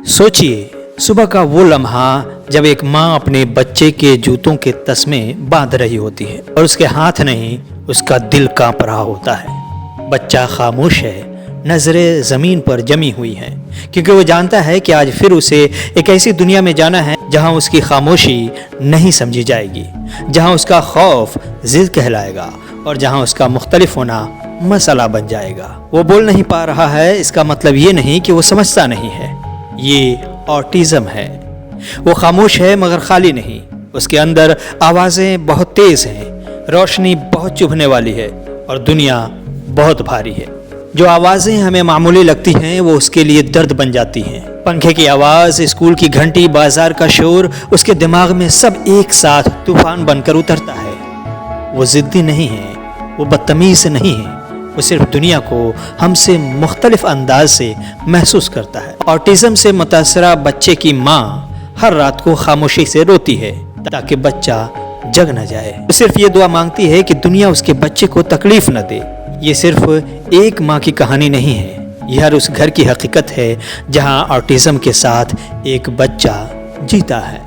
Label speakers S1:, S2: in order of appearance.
S1: सोचिए, सुबह का वो लम्हा जब एक माँ अपने बच्चे के जूतों के तस्मे बांध रही होती है और उसके हाथ नहीं, उसका दिल कांप रहा होता है। बच्चा खामोश है, नजरें जमीन पर जमी हुई हैं, क्योंकि वो जानता है कि आज फिर उसे एक ऐसी दुनिया में जाना है जहाँ उसकी खामोशी नहीं समझी जाएगी, जहाँ उसका खौफ जिद कहलाएगा और जहाँ उसका मुख्तलिफ होना मसला बन जाएगा। वो बोल नहीं पा रहा है, इसका मतलब ये नहीं कि वो समझता नहीं है, ये ऑटिज्म है। वो खामोश है मगर खाली नहीं, उसके अंदर आवाज़ें बहुत तेज़ हैं, रोशनी बहुत चुभने वाली है और दुनिया बहुत भारी है। जो आवाज़ें हमें मामूली लगती हैं वो उसके लिए दर्द बन जाती हैं। पंखे की आवाज़, स्कूल की घंटी, बाजार का शोर, उसके दिमाग में सब एक साथ तूफान बनकर उतरता है। वो ज़िद्दी नहीं है, वो बदतमीज़ नहीं है, वो सिर्फ दुनिया को हमसे मुख्तलिफ अंदाज से महसूस करता है। ऑटिज़म से मुतासरा बच्चे की माँ हर रात को खामोशी से रोती है ताकि बच्चा जग न जाए। वो सिर्फ ये दुआ मांगती है कि दुनिया उसके बच्चे को तकलीफ न दे। ये सिर्फ एक माँ की कहानी नहीं है, यह हर उस घर की हकीकत है जहाँ ऑटिज़म के साथ एक बच्चा जीता है।